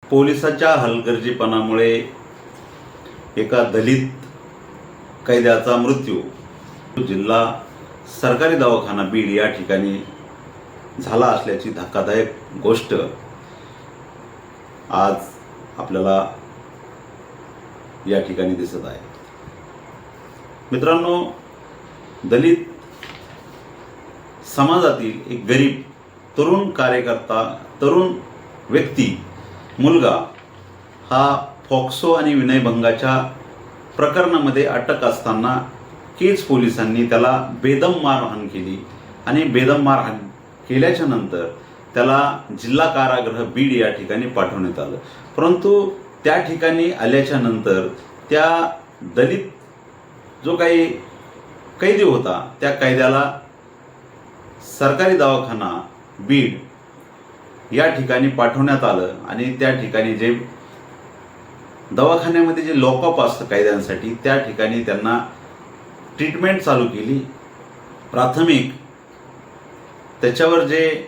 पोलिसांच्या हलगर्जीपणामुळे एका दलित कैद्याचा मृत्यू जिल्हा सरकारी दवाखाना बीड या ठिकाणी झाला असल्याची धक्कादायक गोष्ट आज आपल्याला या ठिकाणी दिसत आहे। मित्रांनो, दलित समाजातील एक गरीब तरुण कार्यकर्ता, तरुण व्यक्ती, मुलगा हा फॉक्सो आणि विनयभंगाच्या प्रकरणामध्ये अटक असताना केज पोलिसांनी त्याला बेदम मारहाण केली आणि बेदम मारहाण केल्याच्या नंतर त्याला जिल्हा कारागृह बीड या ठिकाणी पाठवण्यात आलं। परंतु त्या ठिकाणी आल्याच्या नंतर त्या दलित जो काही कैदी होता त्या कैद्याला सरकारी दवाखाना बीड या ठिकाणी पाठवण्यात आलं आणि त्या ठिकाणी जे दवाखान्यामध्ये जे लॉकअप असतं कैद्यांसाठी त्या ठिकाणी त्यांना ट्रीटमेंट चालू केली। प्राथमिक त्याच्यावर जे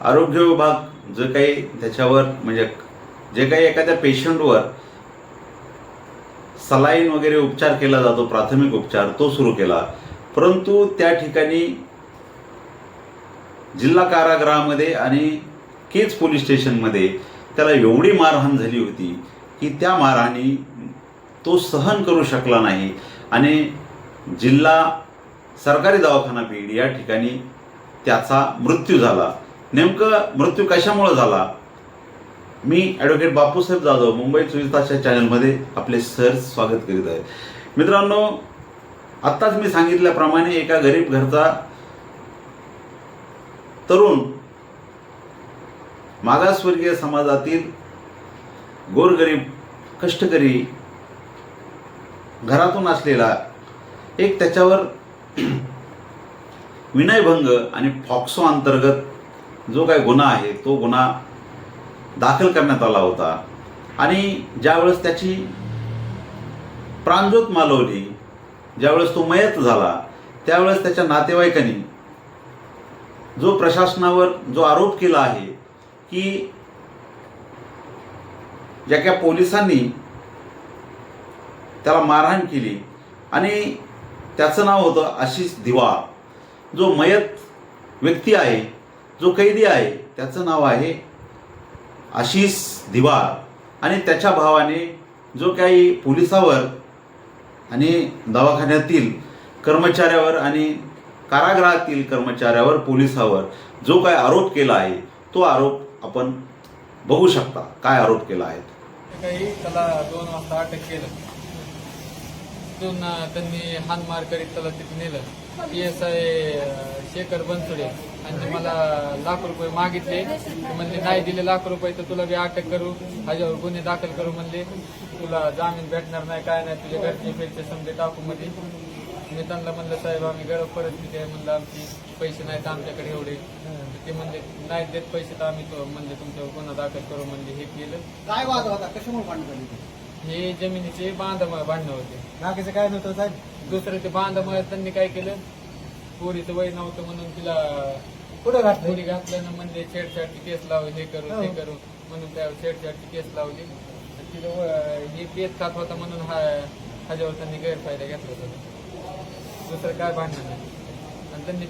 आरोग्य विभाग जे काही त्याच्यावर म्हणजे जे काही एखाद्या पेशंटवर सलाईन वगैरे उपचार केला जातो, प्राथमिक उपचार तो सुरू केला। परंतु त्या ठिकाणी जिल्हा कारागृहामध्ये आणि केज पोलीस स्टेशनमध्ये त्याला एवढी मारहाण झाली होती की त्या मारहाणी तो सहन करू शकला नाही आणि जिल्हा सरकारी दवाखाना बीड या ठिकाणी त्याचा मृत्यू झाला। नेमकं मृत्यू कशामुळे झाला, मी ॲडव्होकेट बापूसाहेब जाधव मुंबई 24 तासच्या चॅनलमध्ये आपले सहर्ष स्वागत करीत आहे। मित्रांनो, आत्ताच मी सांगितल्याप्रमाणे एका गरीब घरचा तरुण, मागासवर्गीय समाजातील गोरगरीब कष्टकरी घरातून असलेला एक त्याच्यावर विनयभंग आणि फॉक्सो अंतर्गत जो काही गुन्हा आहे तो गुन्हा दाखल करण्यात आला होता आणि ज्यावेळेस त्याची प्राणज्योत मालवली, ज्यावेळेस तो मयत झाला त्यावेळेस त्याच्या नातेवाईकांनी जो प्रशासनावर जो आरोप केला आहे की ज्या काही पोलिसांनी त्याला मारहाण केली आणि त्याचं नाव होतं आशिष दिवार, जो मयत व्यक्ती आहे, जो कैदी आहे त्याचं नाव आहे आशिष दिवार आणि त्याच्या भावाने जो काही पोलिसावर आणि दवाखान्यातील कर्मचाऱ्यावर आणि कारागृहातील कर्मचाऱ्यावर पोलिसावर जो काही आरोप केला आहे तो आरोप आपण बघू शकता। काय आरोप केला आहे काही त्याला 2 वाजता अटक केलं, तिथून त्यांनी हाणमार करीत त्याला तिथे नेलं। PSI शेखर बनसोडे आणि मला लाख रुपये मागितले, म्हणजे नाही दिले लाख रुपये तर तुला बी अटक करू, ह्याच्यावर गुन्हे दाखल करू, म्हणले तुला जामीन भेटणार नाही, काय नाही, तुझे घरचे पैसे समजे टाकू मध्ये। मी त्यांना म्हणलं साहेब आम्ही गरज परिस्थिती आहे, म्हणलं आमची पैसे नाहीत आमच्याकडे एवढे, ते म्हणले नाही देत पैसे तर आम्ही तो म्हणजे तुमच्यावर गुन्हा दाखल करू, म्हणजे हे केलं। काय वाद होता, कशामुळे भांडण झाली? हे जमिनीचे बांधामुळे भांडणं होते, बाकीचं काय नव्हतं साहेब। दुसरं ते बांधामुळे त्यांनी काय केलं, पोरीचं वय नव्हतं म्हणून तिला कुठं घातलं? पोरी घातल्यानं म्हणजे छेडछाडची केस लावली, हे करू ते करू म्हणून त्या छेडछाडची केस लावली। तिला हे पेत खात होता म्हणून ह्याच्यावर त्यांनी गैरफायदा घेतला होता, दुसरं काय भांडण नाही। आणि त्यांनी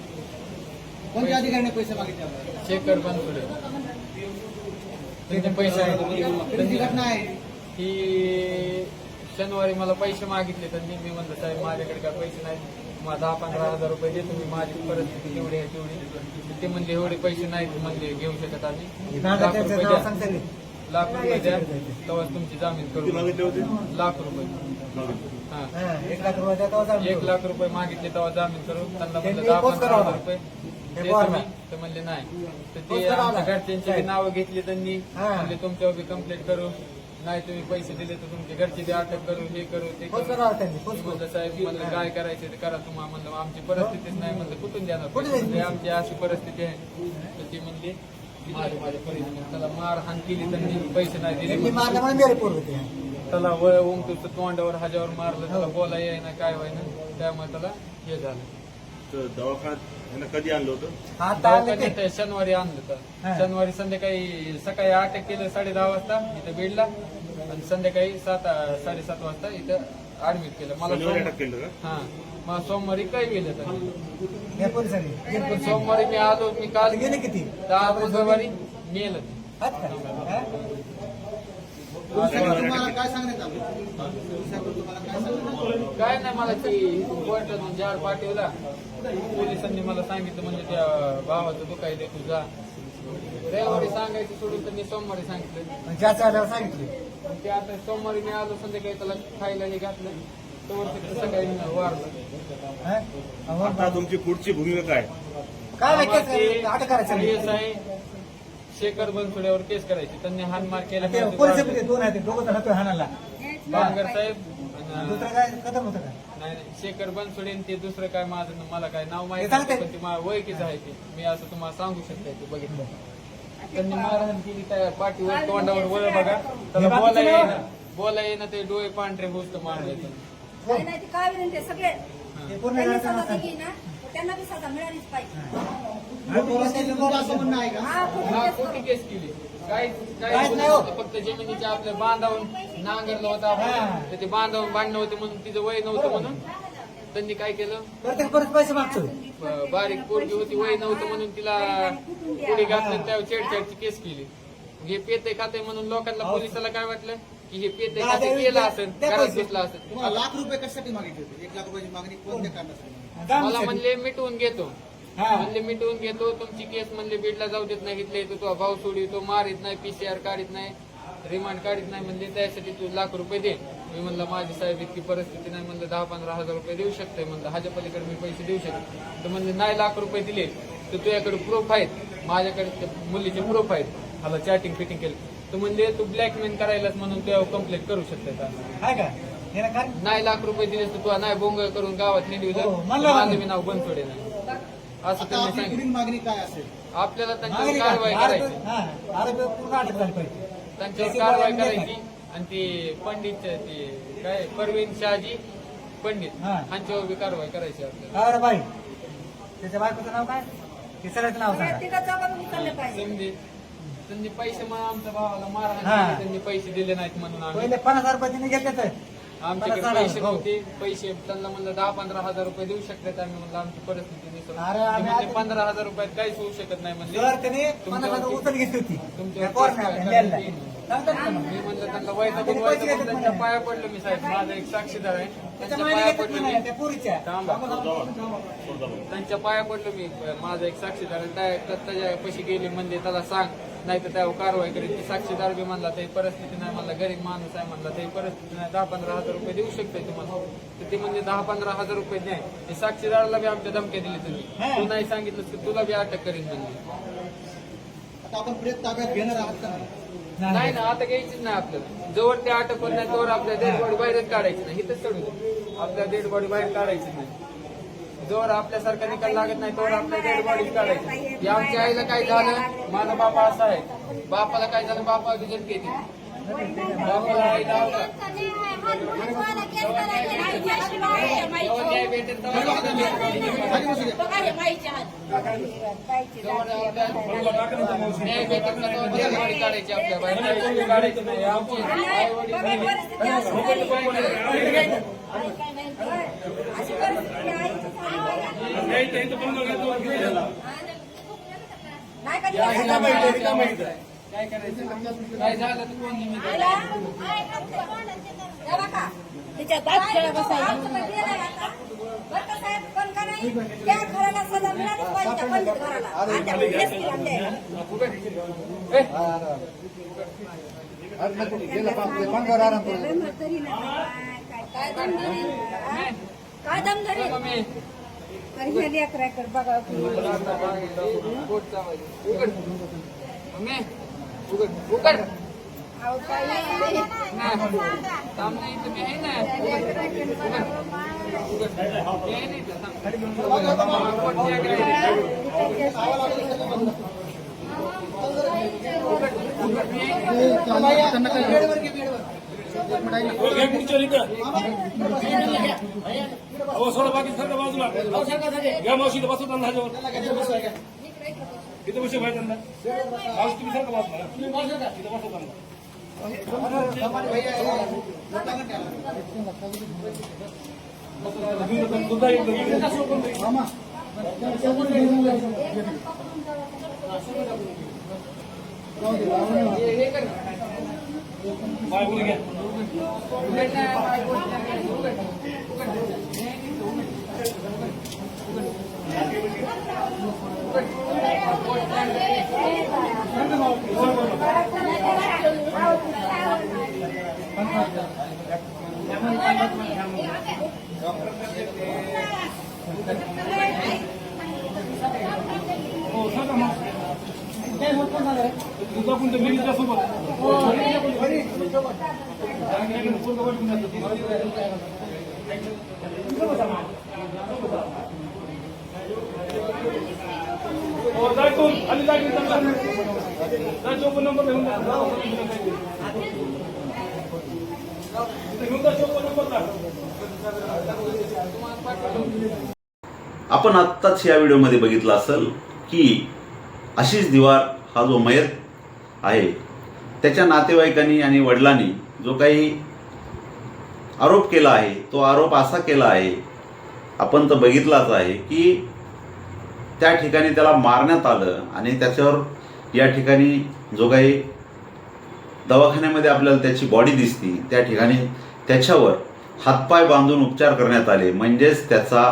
कोणत्या अधिकाऱ्याने पैसे मागितले? शेखर बनसोडे त्यांनी पैसे घटना आहे ही शनिवारी मला पैसे मागितले त्यांनी। मी म्हणलं साहेब माझ्याकडे काय पैसे नाही, मला 10-15 हजार रुपये देतो मी, माझी परिस्थिती एवढी आहे तेवढी। ते म्हणले एवढे पैसे नाहीत म्हणले घेऊ शकत आम्ही, लाख रुपये द्या तेव्हा तुमची जामीन करू। लाख रुपये, हा 1 लाख रुपये द्या तेव्हा जामीन 1 लाख रुपये मागितले तेव्हा जामीन करू। त्यांना म्हणलं 10-15 हजार रुपये देतो मी, तर म्हणले नाही। तर ते आमच्या घरच्यांची नावं घेतली त्यांनी, म्हणले तुमच्यावर बी कंप्लेंट करू, नाही तुम्ही पैसे दिले तर तुमच्या घरची बी अटक करू, हे करू ते करू। म्हणलं साहेब म्हणलं काय करायचं ते करा तुम्हाला, म्हणलं आमची परिस्थितीच नाही, म्हणलं कुठून देणार, आमची अशी परिस्थिती आहे। तर ती म्हणली माझी परिस्थिती, त्याला मारहाण केली त्यांनी, पैसे नाही दिले, त्याला वळ उमटून तोंडावर ह्याच्यावर मारलं, त्याला बोला येईना काय व्हायना, त्यामुळे त्याला हे झालं। दवाखान्यात यांना कधी आणलं होतं? आता आले ते. दवाखान्यात शनिवारी आणलं हा. तर शनिवारी संध्याकाळी सकाळी अटॅक केलं 10:30 वाजता इथं बीडला आणि संध्याकाळी 7:30 वाजता इथं ऍडमिट केलं मला शनिवारी अटक केलं का? हा मग सोमवारी काही गेलं त्यांनी हे पोलिसांनी पण सोमवारी मी आलो मी काल गेले किती 10 मंगळवारी नेलं ते. आहेत का हा? तुम्हाला काय सांगण्यात आलं तुम्हाला काय सांगण्यात काय नाही मला ती कोर्टातून जार पाठवला पोलिसांनी मला सांगितलं म्हणजे त्या भावाचं दुखायला तुझा रविवारी सांगायचं सोडून तर मी सोमवारी सांगितलं ज्याचं आल्यावर सांगितले आणि ते आता सोमवारी मी आलो संध्याकाळी त्याला खायला हे घातलं तोवर ते सकाळी वारलं हा? अहो, आता तुमची पुढची भूमिका काय? काय नाही केस अटक करायचं नाही. केस आहे शेखर बनसोड्यावर केस करायची त्यांनी हानमार केला ते पोलिस दोन आहेत दोघं जण हाणाला बांगर साहेब आणि दुसरं काय कदम होतं का नाही नाही, शेखर बनसोडे आणि ते दुसरं काय माझं मला काय नाव माहिती हे सांगते. नाही, पण ते माझं वयकीच आहे ते मी असं तुम्हाला सांगू शकते ते बघितलं त्यांनी मारहाण केली त्या पाठीवर तोंडावर वळ बघा त्याला बोला येईना बोला येईना ते डोळे पांढरे गोष्ट मारले नाही नाही ते काय विनंती आहे, सगळे ते पूर्ण त्यांनी राहतं सजा ना. दिली ना त्यांना बी सजा मिळालीच पाहिजे असं म्हणणं आहे का हा खोटी हा केस खोटी करून. केस केली काय काहीच नाही हो. फक्त जमिनीच्या आपल्या बांधावून नांगरलं होतं हा. आपण तर ते बांधावून भांडणं होते म्हणून तिचं वय नव्हतं म्हणून त्यांनी काय केलं प्रत्येक परत पैसे मागतोय बारीक पोरगी होती वय नव्हतं म्हणून तिला पुढे घातलं त्यावर छेडछाडची केस केली हे पेते खाते म्हणून लोकांना पोलिसाला काय वाटलं की हे पेते खाते केलं असेल घरात घुसला असेल तुम्हाला लाख रुपये कशासाठी मागितले होते 1 लाख रुपयाची मागणी कोणत्या कारणासाठी मला म्हणले मिटवून घेतो हा. म्हणले मिटवून घेतो तुमची केस म्हणले बीडला जाऊ देत नाही घेतले तो भाऊ सोडितो मारित नाही PCR काढित नाही रिमांड काढित नाही म्हणले त्यासाठी तू लाख रुपये दे मी म्हणलं माझी साहेब इतकी परिस्थिती नाही म्हणलं 10-15 हजार रुपये देऊ शकते म्हणलं ह्याच्या पलीकडे मी पैसे देऊ शकते तर म्हणले नाही लाख रुपये दिले तर तुझ्याकडे प्रूफ आहेत माझ्याकडे त्या मुलीचे प्रूफ आहेत मला चॅटिंग फिटिंग केलं तर म्हणले तू ब्लॅकमेल करायलाच म्हणून तुझ्यावर कंप्लेंट करू शकते का आहे का हे ना काय नाही लाख रुपये दिले तर तू नाही बोंग करून गावात हो, निंडविलं म्हणलं माझं मी नाव बनसोडे नाही असं त्यांनी सांगितलं मागणी काय असेल आपल्याला त्यांच्यावर कारवाई करायची आरोपी पूर्ण अटक झाली पाहिजे त्यांच्यावर कारवाई करायची आणि ते पंडित ते काय परवीन शहाजी पंडित हा. यांच्यावर बी कारवाई करायची आपल्याला अरे बाई त्याच्या बायकोचं नाव काय ते सगळ्याचं नाव सगळ्या सांगा तिघं चौघांना उचलले पाहिजे समजे त्यांनी पैसे म्हणून आमच्या भावाला मारहाण हा. केली, त्यांनी पैसे दिले नाहीत म्हणून आम्ही पहिले 50,000 रुपये तिने घेतले तर आमच्याकडे 50,000 पैसे हो. नव्हते पैसे त्यांना म्हणलं 10-15 हजार रुपये देऊ शकतात आम्ही म्हणलं आमची परिस्थिती निसरून अरे आम्ही म्हणजे आज- 15 हजार रुपयात काहीच होऊ शकत नाही तर म्हणजे त्याने 50,000 उचल घेतली होती तुमच्यावर त्या पोराने केस आपल्या काय मेलला. करायची? सांगतात ना मग. मी म्हणलं त्यांना वैतागून वैतागून त्यांच्या पाया पडलो मी साहेब माझा एक साक्षीदार आहे त्याच्या त्यांच्या मागे पाया घेतलं पडलो नाही, मी त्या पोरीच्या थांबा. त्यांच्या पाया पडलो मी माझा एक साक्षीदार आहे त्याच्या पैसे गेले म्हणजे त्याला सांग नाही तर त्यावर कारवाई करेल ती साक्षीदार बी म्हणला ते परिस्थिती नाही म्हणला गरीब माणूस आहे म्हणला ते परिस्थिती नाही 10-15 हजार रुपये देऊ शकते तुम्हाला तर ते म्हणजे 10-15 हजार रुपये द्या ते साक्षीदाराला बी आमच्या धमक्या दिली तुम्ही तू नाही सांगितलं की तुला बी अटक करीन म्हणजे आता आपण प्रेत ताब्यात घेणार आहात का नाही ना आता घ्यायचीच नाही आपल्याला जोवर ते अटक होत नाही तोवर आपल्या डेड बॉडी बाहेरच काढायची नाही इथंच सोडू दे. आपल्या डेड बॉडी बाहेर काढायची नाही जोवर आपल्यासारखा निकाल लागत नाही तोवर आपल्या डेड बॉडी काढायची की आमच्या आईला काय झालं माझा बापा असा आहे बापाला काय झालं बापा रिझल्ट घेते बापाला आई नाव का जेव्हा न्याय भेटेल तेव्हा आपल्याला जोवर आपल्याला न्याय भेटेल ना तेव्हा डेड बॉडी काढायची आपल्या बाहेर काढायची नाही आमची आई वडील काय करायचं काय झालं तर कोण निमित्त तिच्या दात खेळा बसायची पण का नाही त्या घराला सजा मिळालीच पाहिजे त्या पंडित घराला आणि त्या केस केला आमच्या काय दमधरी काय दमधरी मम्मी हे लेकराकडे बघा उघड अहो काय सामने तुम्ही आहे ना त्यांना काय अहो सोडा बाकी सगळं बाजूला घ्या मावशीला बसवता ना ह्याच्यावर इथं बसू भाई त्यांना मावशी तुम्ही सारखं बाजूला इथं बसवता ना सुद्धा बाय बोल घ्या हो सांगा मग तुझा कोणत्या मुलीच्या सोबत खाली जागी चौपन नंबर घेऊन आपण आत्ताच या व्हिडिओमध्ये बघितलं असेल की आशिष दिवार हा जो मयत आहे त्याच्या नातेवाईकांनी आणि वडिलांनी जो काही आरोप केला आहे तो आरोप असा केला आहे, आपण तर बघितलाच आहे की त्या ठिकाणी त्याला मारण्यात आलं आणि त्याच्यावर या ठिकाणी जो काही दवाखान्यामध्ये आपल्याला त्याची बॉडी दिसती त्या ठिकाणी त्याच्यावर हातपाय बांधून उपचार करण्यात आले, म्हणजेच त्याचा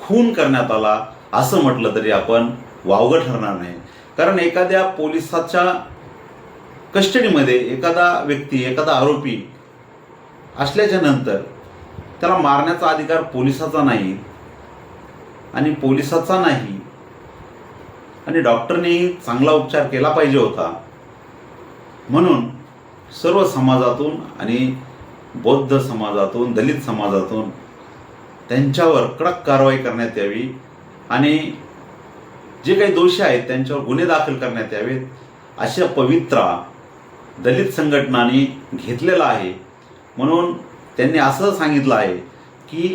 खून करण्यात आला असं म्हटलं तरी आपण वावगं ठरणार नाही. कारण एखाद्या पोलिसाच्या कस्टडीमध्ये एखादा व्यक्ती एखादा आरोपी असल्याच्या नंतर त्याला मारण्याचा अधिकार पोलिसाचा नाही आणि पोलिसाचा नाही आणि डॉक्टरनेही चांगला उपचार केला पाहिजे होता. म्हणून सर्व समाजातून आणि बौद्ध समाजातून दलित समाजातून त्यांच्यावर कडक कारवाई करण्यात यावी आणि जे काही दोषी आहेत त्यांच्यावर गुन्हे दाखल करण्यात यावेत अशा पवित्रा दलित संघटनांनी घेतलेला आहे. म्हणून त्यांनी असं सांगितलं आहे की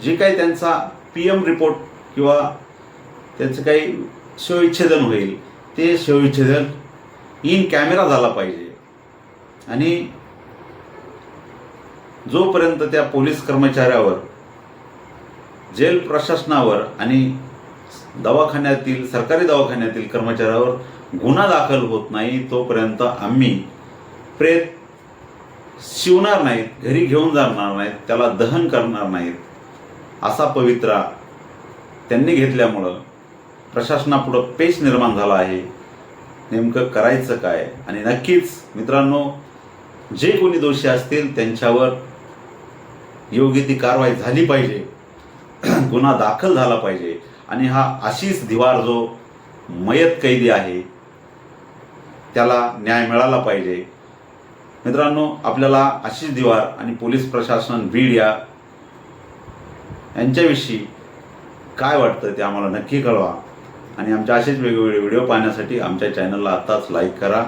जे काही त्यांचा PM रिपोर्ट किंवा त्याचं काही शवविच्छेदन होईल ते शवविच्छेदन इन कॅमेरा झाला पाहिजे आणि जोपर्यंत त्या पोलीस कर्मचाऱ्यावर जेल प्रशासनावर आणि दवाखान्यातील सरकारी दवाखान्यातील कर्मचाऱ्यावर गुन्हा दाखल होत नाही तोपर्यंत आम्ही प्रेत शिवणार नाहीत, घरी घेऊन जाणार नाहीत, त्याला दहन करणार नाहीत असा पवित्रा त्यांनी घेतल्यामुळं प्रशासनापुढं पेच निर्माण झाला आहे. नेमकं करायचं काय आणि नक्कीच मित्रांनो जे कोणी दोषी असतील त्यांच्यावर योग्य ती कारवाई झाली पाहिजे, गुन्हा दाखल झाला पाहिजे आणि हा आशिष दिवार जो मयत कैदी आहे त्याला न्याय मिळाला पाहिजे. मित्रांनो आपल्याला आशिष दिवार आणि पोलीस प्रशासन बीड यांच्याविषयी काय वाटतं ते आम्हाला नक्की कळवा आणि आमच्या असेच वेगवेगळे व्हिडिओ पाहण्यासाठी आमच्या चॅनलला आत्ताच लाईक करा,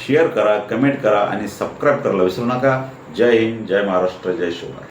शेअर करा, कमेंट करा आणि सबस्क्राईब करायला विसरू नका. जय हिंद, जय महाराष्ट्र, जय शिवराय.